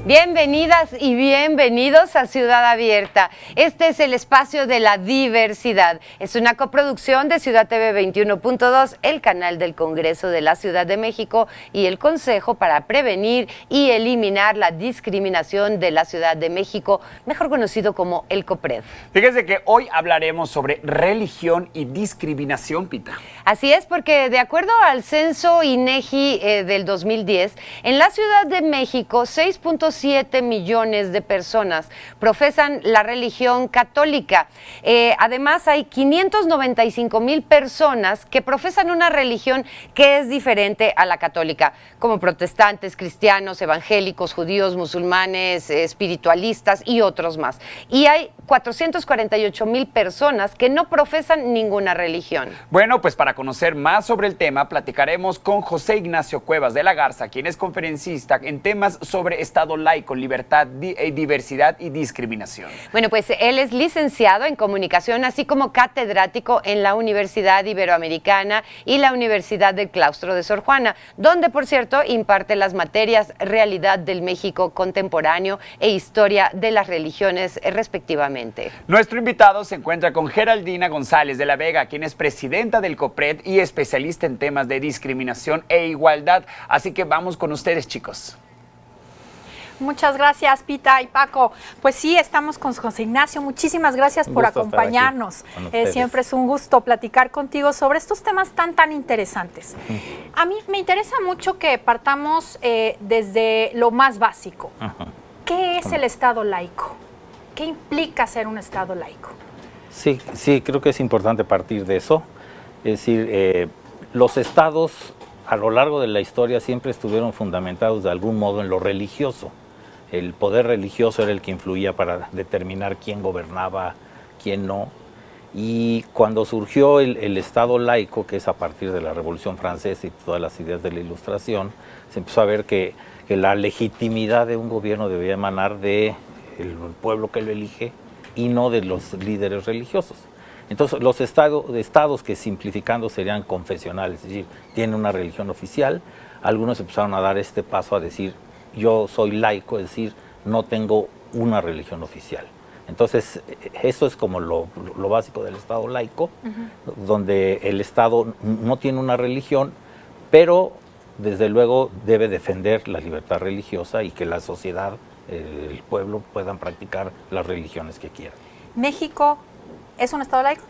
Bienvenidas y bienvenidos a Ciudad Abierta. Este es el espacio de la diversidad. Es una coproducción de Ciudad TV 21.2, el canal del Congreso de la Ciudad de México y el Consejo para Prevenir y Eliminar la Discriminación de la Ciudad de México, mejor conocido como el COPRED. Fíjense que hoy hablaremos sobre religión y discriminación, Pita. Así es, porque de acuerdo al censo INEGI del 2010, en la Ciudad de México 6.7 millones de personas profesan la religión católica. Además, hay 595,000 personas que profesan una religión que es diferente a la católica, como protestantes, cristianos, evangélicos, judíos, musulmanes, espiritualistas y otros más. Y hay 448,000 personas que no profesan ninguna religión. Bueno, pues para conocer más sobre el tema, platicaremos con José Ignacio Cuevas de la Garza, quien es conferencista en temas sobre Estado laico, libertad, diversidad y discriminación. Bueno, pues él es licenciado en comunicación, así como catedrático en la Universidad Iberoamericana y la Universidad del Claustro de Sor Juana, donde, por cierto, imparte las materias Realidad del México Contemporáneo e Historia de las Religiones, respectivamente. Nuestro invitado se encuentra con Geraldina González de la Vega, quien es presidenta del COPRED y especialista en temas de discriminación e igualdad. Así que vamos con ustedes, chicos. Muchas gracias, Pita y Paco. Pues sí, estamos con José Ignacio. Muchísimas gracias por acompañarnos. Siempre es un gusto platicar contigo sobre estos temas tan interesantes. A mí me interesa mucho que partamos desde lo más básico. ¿Qué es el Estado laico? ¿Qué implica ser un Estado laico? Sí, creo que es importante partir de eso. Es decir, los estados a lo largo de la historia siempre estuvieron fundamentados de algún modo en lo religioso. El poder religioso era el que influía para determinar quién gobernaba, quién no. Y cuando surgió el Estado laico, que es a partir de la Revolución Francesa y todas las ideas de la Ilustración, se empezó a ver que la legitimidad de un gobierno debía emanar del pueblo que lo elige y no de los líderes religiosos. Entonces, los estados que simplificando serían confesionales, es decir, tienen una religión oficial, algunos empezaron a dar este paso a decir, yo soy laico, es decir, no tengo una religión oficial. Entonces, eso es como lo básico del Estado laico, donde el Estado no tiene una religión, pero desde luego debe defender la libertad religiosa y que la sociedad, el pueblo, puedan practicar las religiones que quieran. ¿México es un Estado laico?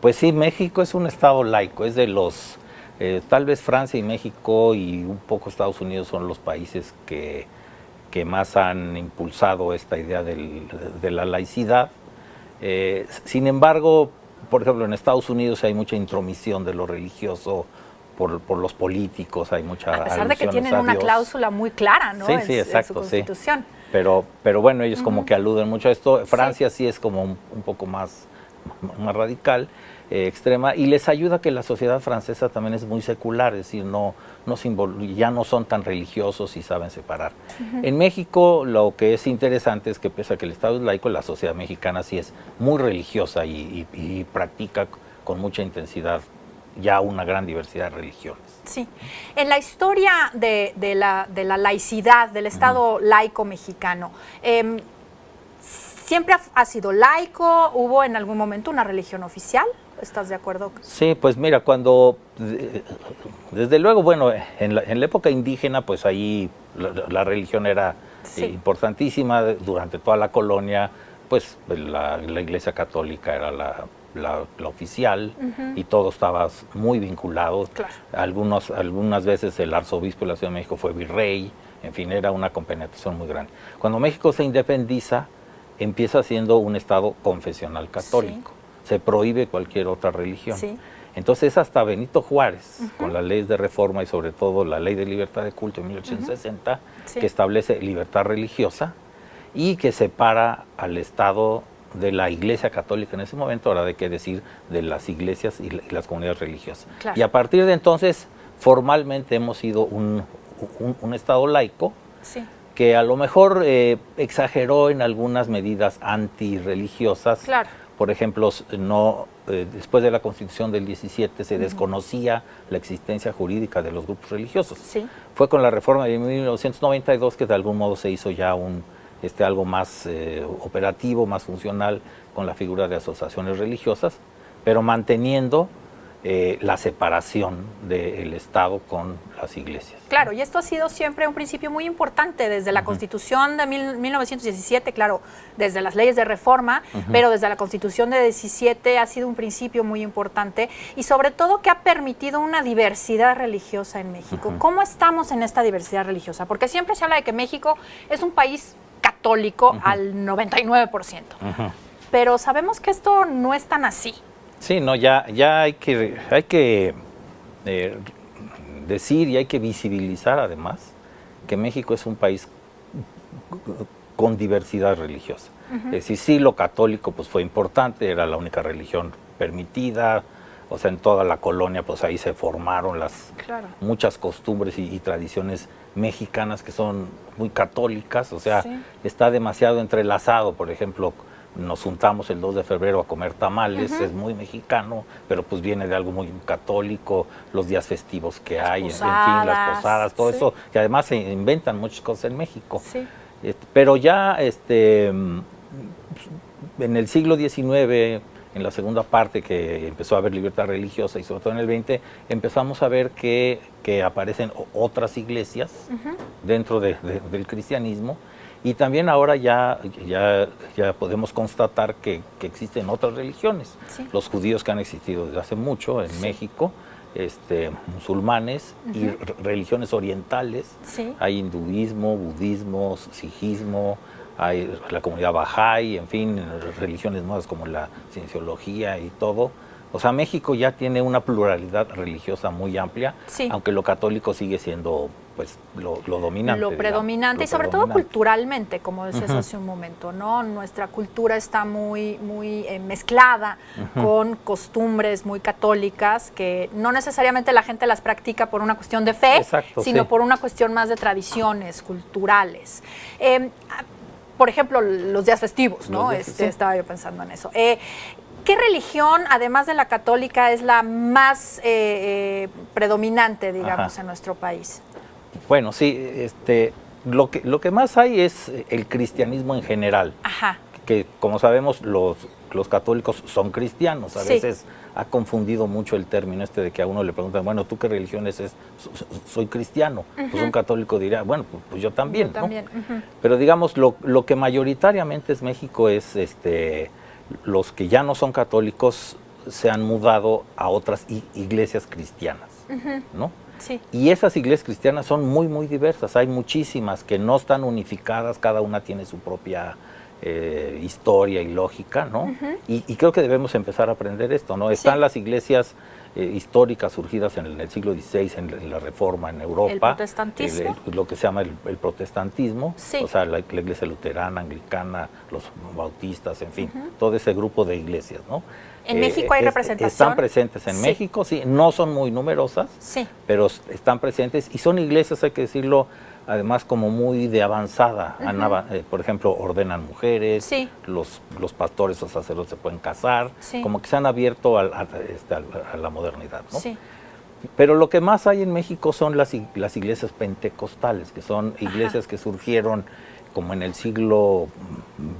Pues sí, México es un Estado laico, es de los, tal vez Francia y México y un poco Estados Unidos son los países que más han impulsado esta idea de la laicidad. Sin embargo, por ejemplo, en Estados Unidos hay mucha intromisión de lo religioso por los políticos, hay mucha a pesar de que tienen una cláusula muy clara, ¿no? Sí, exacto, en su Constitución. Sí. Pero bueno, ellos como que aluden mucho a esto. Francia sí es como un poco más radical, extrema, y les ayuda que la sociedad francesa también es muy secular, es decir, ya no son tan religiosos y saben separar. En México lo que es interesante es que pese a que el Estado es laico, la sociedad mexicana sí es muy religiosa y practica con mucha intensidad ya una gran diversidad de religiones. Sí. En la historia de la laicidad, del Estado laico mexicano, ¿siempre ha sido laico? ¿Hubo en algún momento una religión oficial? ¿Estás de acuerdo? Sí, pues mira, desde luego, bueno, en la época indígena, pues ahí la religión era importantísima. Durante toda la colonia, pues la Iglesia Católica era la oficial y todo estaba muy vinculado. Claro. Algunas veces el arzobispo de la Ciudad de México fue virrey, en fin, era una compenetración muy grande. Cuando México se independiza, empieza siendo un Estado confesional católico. Se prohíbe cualquier otra religión. Entonces hasta Benito Juárez, con las leyes de reforma y sobre todo la ley de libertad de culto en 1860, que establece libertad religiosa y que separa al Estado de la Iglesia Católica en ese momento, ahora hay que decir de las iglesias y las comunidades religiosas. Claro. Y a partir de entonces, formalmente hemos sido un Estado laico, que a lo mejor exageró en algunas medidas antirreligiosas, Claro. por ejemplo, no, después de la Constitución del 17 se desconocía la existencia jurídica de los grupos religiosos. Sí. Fue con la reforma de 1992 que de algún modo se hizo ya algo más operativo, más funcional con la figura de asociaciones religiosas, pero manteniendo la separación del Estado con las iglesias. Claro, y esto ha sido siempre un principio muy importante desde la Constitución de 1917, claro, desde las leyes de reforma, pero desde la Constitución de 17 ha sido un principio muy importante y sobre todo que ha permitido una diversidad religiosa en México. ¿Cómo estamos en esta diversidad religiosa? Porque siempre se habla de que México es un país católico al 99%, pero sabemos que esto no es tan así. Sí, no, ya hay que decir y hay que visibilizar además que México es un país con diversidad religiosa. Es decir, sí, lo católico pues fue importante, era la única religión permitida, o sea, en toda la colonia pues ahí se formaron muchas costumbres y tradiciones mexicanas que son muy católicas, o sea, está demasiado entrelazado, por ejemplo, nos juntamos el 2 de febrero a comer tamales, es muy mexicano, pero pues viene de algo muy católico, los días festivos que hay, en fin, las posadas, todo eso, que además se inventan muchas cosas en México. Sí. Pero ya en el siglo XIX, en la segunda parte que empezó a haber libertad religiosa y sobre todo en el XX, empezamos a ver que aparecen otras iglesias dentro del cristianismo. Y también ahora ya podemos constatar que existen otras religiones. Sí. Los judíos que han existido desde hace mucho en México, musulmanes y religiones orientales. Sí. Hay hinduismo, budismo, sijismo, hay la comunidad Bahá'í, en fin, religiones nuevas como la cienciología y todo. O sea, México ya tiene una pluralidad religiosa muy amplia, aunque lo católico sigue siendo pues lo dominante. Lo predominante y sobre todo culturalmente, como decías hace un momento, ¿no? Nuestra cultura está muy mezclada con costumbres muy católicas que no necesariamente la gente las practica por una cuestión de fe, sino por una cuestión más de tradiciones culturales. Por ejemplo, los días festivos, ¿no? Estaba yo pensando en eso. ¿Qué religión, además de la católica, es la más predominante, digamos, en nuestro país? Bueno, sí, lo que más hay es el cristianismo en general. Que como sabemos, los católicos son cristianos. A veces ha confundido mucho el término de que a uno le preguntan, bueno, ¿tú qué religión es? Soy cristiano. Pues un católico dirá, bueno, pues yo también, ¿no? Pero digamos, lo que mayoritariamente es México es los que ya no son católicos se han mudado a otras iglesias cristianas, ¿no? Sí. Y esas iglesias cristianas son muy, muy diversas. Hay muchísimas que no están unificadas, cada una tiene su propia historia y lógica, ¿no? Y creo que debemos empezar a aprender esto, ¿no? Están las iglesias históricas surgidas en el siglo XVI, en la Reforma en Europa. ¿El protestantismo? Lo que se llama el protestantismo, o sea, la iglesia luterana, anglicana, los bautistas, en fin, todo ese grupo de iglesias, ¿no? ¿En México hay representación? Están presentes en México, sí, no son muy numerosas, pero están presentes y son iglesias, hay que decirlo, además como muy de avanzada. Por ejemplo, ordenan mujeres, los pastores o sacerdotes se pueden casar, como que se han abierto a la modernidad, ¿no? Sí. Pero lo que más hay en México son las iglesias pentecostales, que son iglesias que surgieron como en el siglo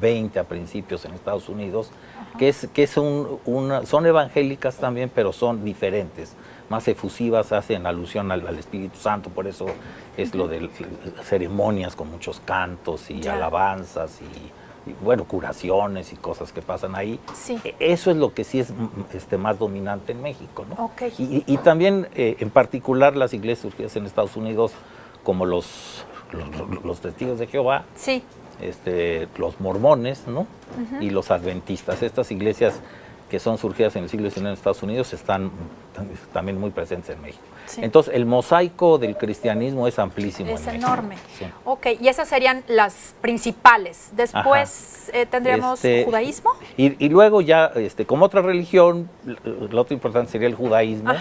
XX a principios en Estados Unidos, que son evangélicas también, pero son diferentes, más efusivas, hacen alusión al Espíritu Santo, por eso es lo de ceremonias con muchos cantos y alabanzas y bueno, curaciones y cosas que pasan ahí. Sí. Eso es lo que sí es más dominante en México, ¿no? Y también, en particular, las iglesias surgidas en Estados Unidos, como los testigos de Jehová, los mormones, ¿no? Y los adventistas. Estas iglesias que son surgidas en el siglo XIX en Estados Unidos están también muy presentes en México. Sí. Entonces, el mosaico del cristianismo es amplísimo. Es enorme. Sí. Ok, y esas serían las principales. Después tendríamos judaísmo. Y luego ya, como otra religión, lo otro importante sería el judaísmo.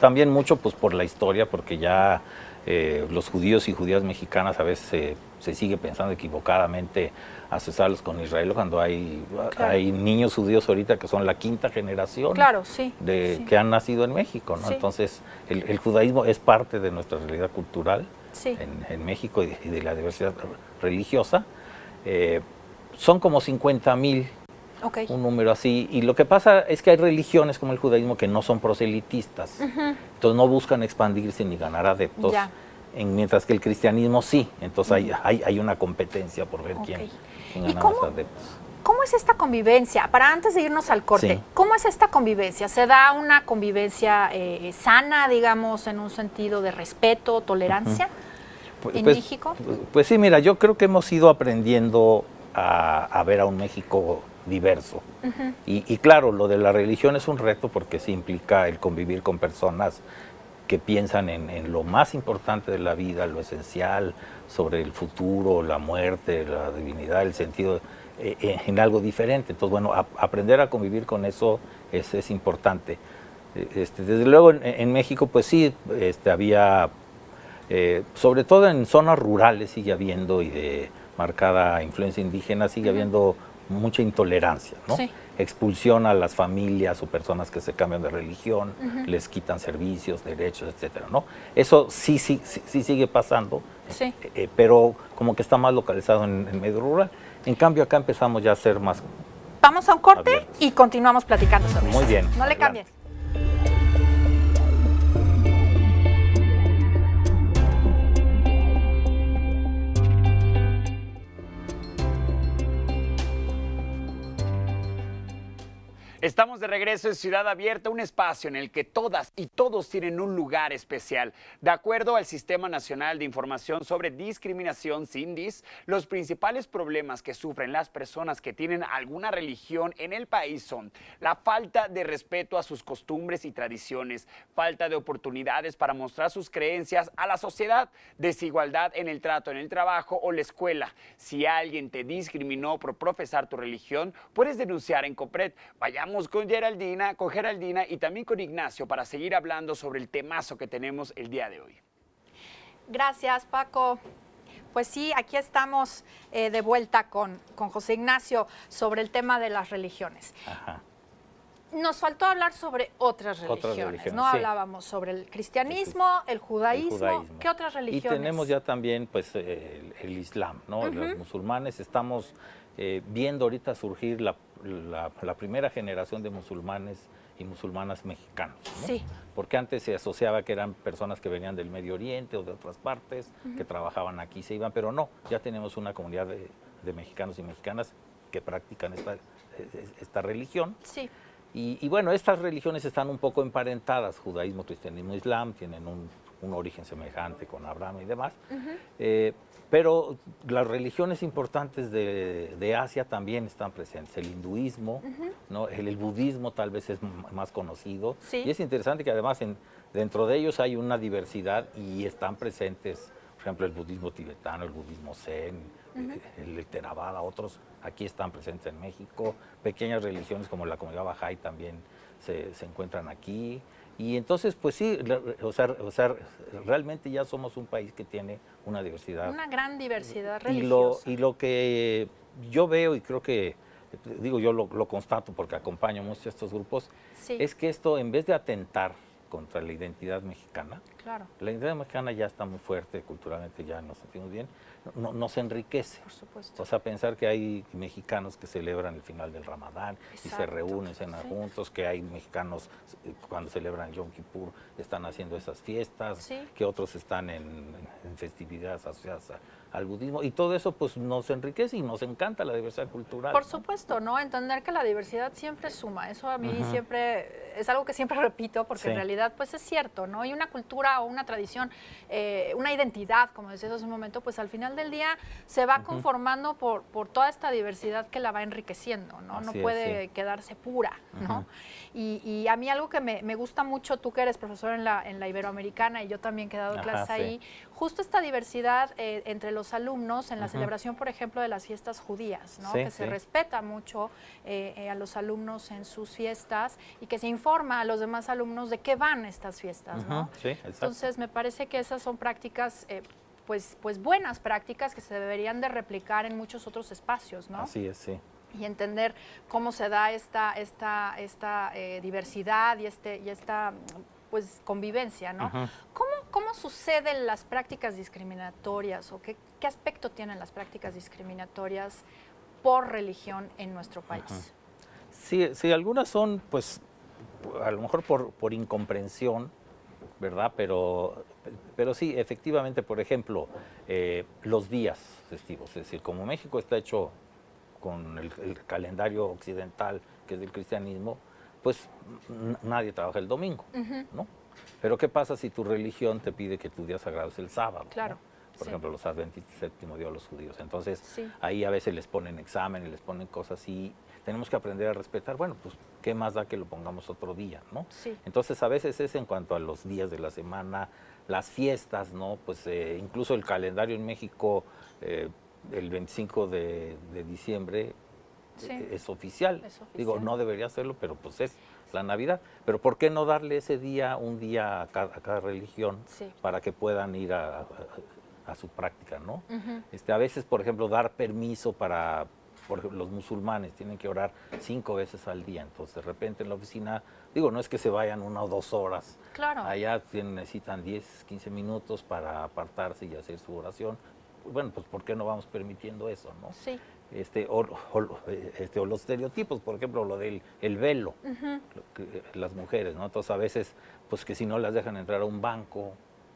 También mucho pues por la historia, porque ya los judíos y judías mexicanas a veces se sigue pensando equivocadamente asociarlos con Israel cuando hay niños judíos ahorita que son la quinta generación que han nacido en México, ¿no? Entonces el judaísmo es parte de nuestra realidad cultural en México y de la diversidad religiosa. Son como 50,000, un número así, y lo que pasa es que hay religiones como el judaísmo que no son proselitistas, entonces no buscan expandirse ni ganar adeptos, mientras que el cristianismo sí, entonces hay una competencia por ver quién gana más adeptos. ¿Cómo es esta convivencia? Para antes de irnos al corte, ¿cómo es esta convivencia? ¿Se da una convivencia sana, digamos, en un sentido de respeto, tolerancia en México? Pues sí, mira, yo creo que hemos ido aprendiendo a ver a un México diverso. Y claro, lo de la religión es un reto porque sí implica el convivir con personas que piensan en lo más importante de la vida, lo esencial, sobre el futuro, la muerte, la divinidad, el sentido, en algo diferente. Entonces, bueno, aprender a convivir con eso es importante. Desde luego en México, pues sí, había, sobre todo en zonas rurales sigue habiendo, y de marcada influencia indígena, sigue habiendo mucha intolerancia, ¿no? Expulsión a las familias o personas que se cambian de religión, les quitan servicios, derechos, etcétera, ¿no? Eso sí sigue pasando, pero como que está más localizado en medio rural. En cambio, acá empezamos ya a ser más... Vamos a un corte abiertos. Y continuamos platicando sobre eso. Muy bien. No le cambien. Estamos de regreso en Ciudad Abierta, un espacio en el que todas y todos tienen un lugar especial. De acuerdo al Sistema Nacional de Información sobre Discriminación, SINDIS, los principales problemas que sufren las personas que tienen alguna religión en el país son la falta de respeto a sus costumbres y tradiciones, falta de oportunidades para mostrar sus creencias a la sociedad, desigualdad en el trato en el trabajo o la escuela. Si alguien te discriminó por profesar tu religión, puedes denunciar en COPRED. Vayamos con Geraldina y también con Ignacio para seguir hablando sobre el temazo que tenemos el día de hoy. Gracias, Paco. Pues sí, aquí estamos de vuelta con José Ignacio sobre el tema de las religiones. Nos faltó hablar sobre otras religiones, ¿no? Hablábamos sobre el cristianismo, el judaísmo. ¿Qué otras religiones? Y tenemos ya también pues el Islam, ¿no? Los musulmanes. Estamos viendo ahorita surgir la primera generación de musulmanes y musulmanas mexicanos, ¿no? Porque antes se asociaba que eran personas que venían del Medio Oriente o de otras partes, que trabajaban aquí, se iban, pero no, ya tenemos una comunidad de mexicanos y mexicanas que practican esta religión. Y bueno, estas religiones están un poco emparentadas, judaísmo, cristianismo, islam, tienen un origen semejante con Abraham y demás, pero las religiones importantes de Asia también están presentes, el hinduismo, ¿no? El budismo tal vez es más conocido, y es interesante que además dentro de ellos hay una diversidad y están presentes, por ejemplo, el budismo tibetano, el budismo zen, el Theravada, otros aquí están presentes en México, pequeñas religiones como la comunidad Bahá'í también se encuentran aquí, y entonces pues sí, o sea, realmente ya somos un país que tiene una diversidad. Una gran diversidad religiosa. Y lo que yo veo, y creo que, digo, yo lo constato porque acompaño mucho a estos grupos, es que esto, en vez de atentar contra la identidad mexicana, la identidad mexicana ya está muy fuerte, culturalmente ya nos sentimos bien, nos enriquece. Por supuesto. O sea, pensar que hay mexicanos que celebran el final del Ramadán y se reúnen, cenan juntos, que hay mexicanos cuando celebran Yom Kippur están haciendo esas fiestas, que otros están en festividades asociadas al budismo, y todo eso pues nos enriquece y nos encanta la diversidad cultural. Por supuesto, ¿no? Entender que la diversidad siempre suma, eso a mí siempre, es algo que siempre repito, porque en realidad pues es cierto, ¿no? Y una cultura o una tradición, una identidad, como decías hace un momento, pues al final del día se va conformando por toda esta diversidad que la va enriqueciendo, ¿no? No puede quedarse pura, ¿no? Y a mí algo que me gusta mucho, tú que eres profesor en la Iberoamericana y yo también que he dado clases ahí, justo esta diversidad entre los alumnos en la celebración, por ejemplo, de las fiestas judías, ¿no? Sí, que se sí. respeta mucho a los alumnos en sus fiestas y que se informa a los demás alumnos de qué van estas fiestas, ¿no? Sí, exacto. Entonces, me parece que esas son prácticas, pues buenas prácticas que se deberían de replicar en muchos otros espacios, ¿no? Así es, sí. Y entender cómo se da esta diversidad y esta pues convivencia, ¿no? ¿Cómo suceden las prácticas discriminatorias o qué aspecto tienen las prácticas discriminatorias por religión en nuestro país? Sí, algunas son, pues, a lo mejor por incomprensión, ¿verdad? Pero sí, efectivamente, por ejemplo, los días festivos, es decir, como México está hecho con el calendario occidental, que es del cristianismo, pues nadie trabaja el domingo, ¿no? Pero ¿qué pasa si tu religión te pide que tu día sagrado es el sábado? Claro. ¿no? Por Sí. ejemplo, los adventistas séptimo día, los judíos. Entonces, Sí. ahí a veces les ponen exámenes, les ponen cosas y tenemos que aprender a respetar. Bueno, pues, ¿qué más da que lo pongamos otro día, no? Sí. Entonces, a veces es en cuanto a los días de la semana, las fiestas, ¿no? Pues, incluso el calendario en México, el 25 de diciembre, Sí. es oficial. Es oficial. Digo, no debería hacerlo, pero pues es la Navidad. Pero ¿por qué no darle ese día, un día a cada religión Sí. para que puedan ir a su práctica, ¿no? A veces, por ejemplo, dar permiso para, por ejemplo, los musulmanes tienen que orar 5 veces al día. Entonces, de repente en la oficina, digo, no es que se vayan 1 o 2 horas. Claro. Allá necesitan 10, 15 minutos para apartarse y hacer su oración. Bueno, pues ¿por qué no vamos permitiendo eso, no? Sí. O los estereotipos, por ejemplo, lo del el velo, las mujeres, ¿no? Entonces a veces, pues que si no las dejan entrar a un banco,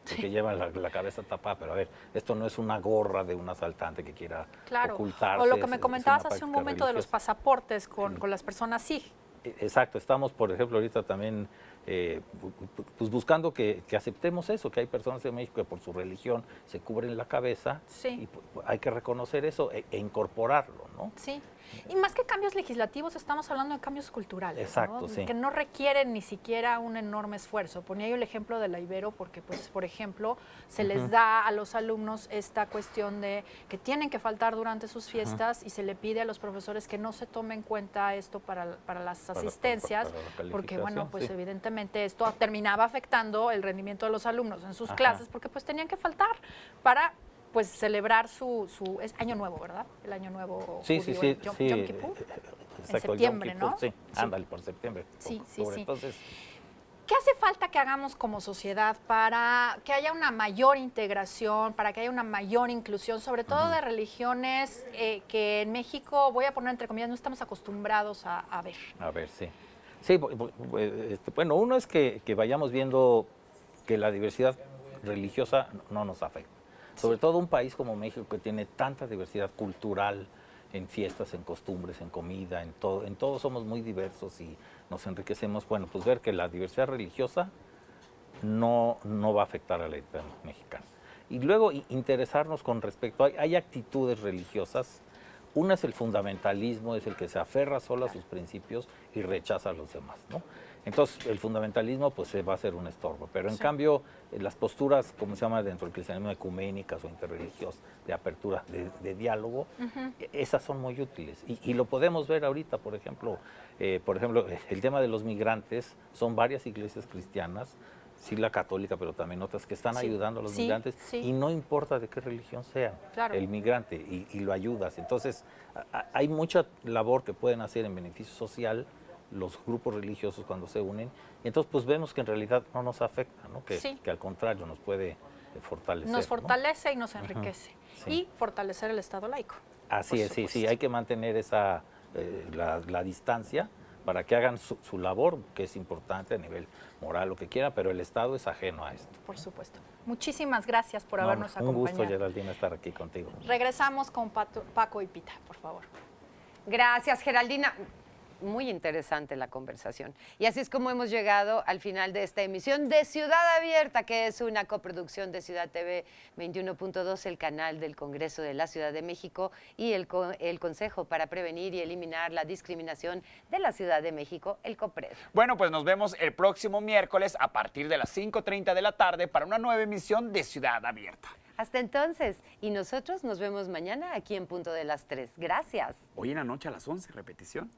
porque llevan la cabeza tapada, pero a ver, esto no es una gorra de un asaltante que quiera Claro. ocultarse. O lo que me es comentabas una hace un práctica momento de los religiosa. pasaportes con las personas sí. Exacto, estamos, por ejemplo, ahorita también pues buscando que aceptemos eso, que hay personas en México que por su religión se cubren la cabeza Sí. y hay que reconocer eso e incorporarlo, ¿no? Sí, y más que cambios legislativos, estamos hablando de cambios culturales, Exacto, ¿no? sí. Que no requieren ni siquiera un enorme esfuerzo. Ponía yo el ejemplo de la Ibero porque, pues, por ejemplo, se les da a los alumnos esta cuestión de que tienen que faltar durante sus fiestas y se le pide a los profesores que no se tome en cuenta esto para las asistencias, para la porque, bueno, pues calificación, sí. evidentemente esto terminaba afectando el rendimiento de los alumnos en sus clases porque pues tenían que faltar para pues celebrar es Año Nuevo, ¿verdad? El Año Nuevo Sí, judío, sí, sí. Yom sí, Kippur. exacto, En septiembre, Yom Kippur, ¿no? Sí, Sí. ándale, por septiembre. Sí, sí, octubre. sí. Entonces, ¿Qué hace falta que hagamos como sociedad para que haya una mayor integración, para que haya una mayor inclusión, sobre todo de religiones que en México, voy a poner entre comillas, no estamos acostumbrados a ver? a ver, sí. Sí, bueno, uno es que vayamos viendo que la diversidad religiosa no nos afecta. Sobre todo un país como México que tiene tanta diversidad cultural en fiestas, en costumbres, en comida, en todo somos muy diversos y nos enriquecemos. Bueno, pues ver que la diversidad religiosa no va a afectar a la identidad mexicana. Y luego interesarnos con respecto, hay actitudes religiosas. Una es el fundamentalismo, es el que se aferra solo a sus principios y rechaza a los demás, ¿no? Entonces, el fundamentalismo pues va a ser un estorbo, pero en cambio las posturas, como se llama dentro del cristianismo, ecuménicas o interreligiosas, de apertura, de diálogo, esas son muy útiles. Y lo podemos ver ahorita, por ejemplo, el tema de los migrantes, son varias iglesias cristianas, sí la católica, pero también otras que están ayudando a los migrantes, y no importa de qué religión sea el migrante, y lo ayudas. Entonces, hay mucha labor que pueden hacer en beneficio social los grupos religiosos cuando se unen, y entonces pues vemos que en realidad no nos afecta, ¿no? Que al contrario nos puede fortalecer. Nos fortalece, ¿no? Y nos enriquece. Sí. Y fortalecer el Estado laico. Así es, sí, hay que mantener esa la distancia para que hagan su labor, que es importante a nivel moral, lo que quieran, pero el Estado es ajeno a esto. Por supuesto. Muchísimas gracias por habernos acompañado. Un gusto, Geraldina, estar aquí contigo. Regresamos con Paco y Pita, por favor. Gracias, Geraldina. muy interesante la conversación. Y así es como hemos llegado al final de esta emisión de Ciudad Abierta, que es una coproducción de Ciudad TV 21.2, el canal del Congreso de la Ciudad de México y el Consejo para Prevenir y Eliminar la Discriminación de la Ciudad de México, el COPRED. Bueno, pues nos vemos el próximo miércoles a partir de las 5:30 de la tarde para una nueva emisión de Ciudad Abierta. Hasta entonces, y nosotros nos vemos mañana aquí en punto de las 3. Gracias. Hoy en la noche a las 11, repetición.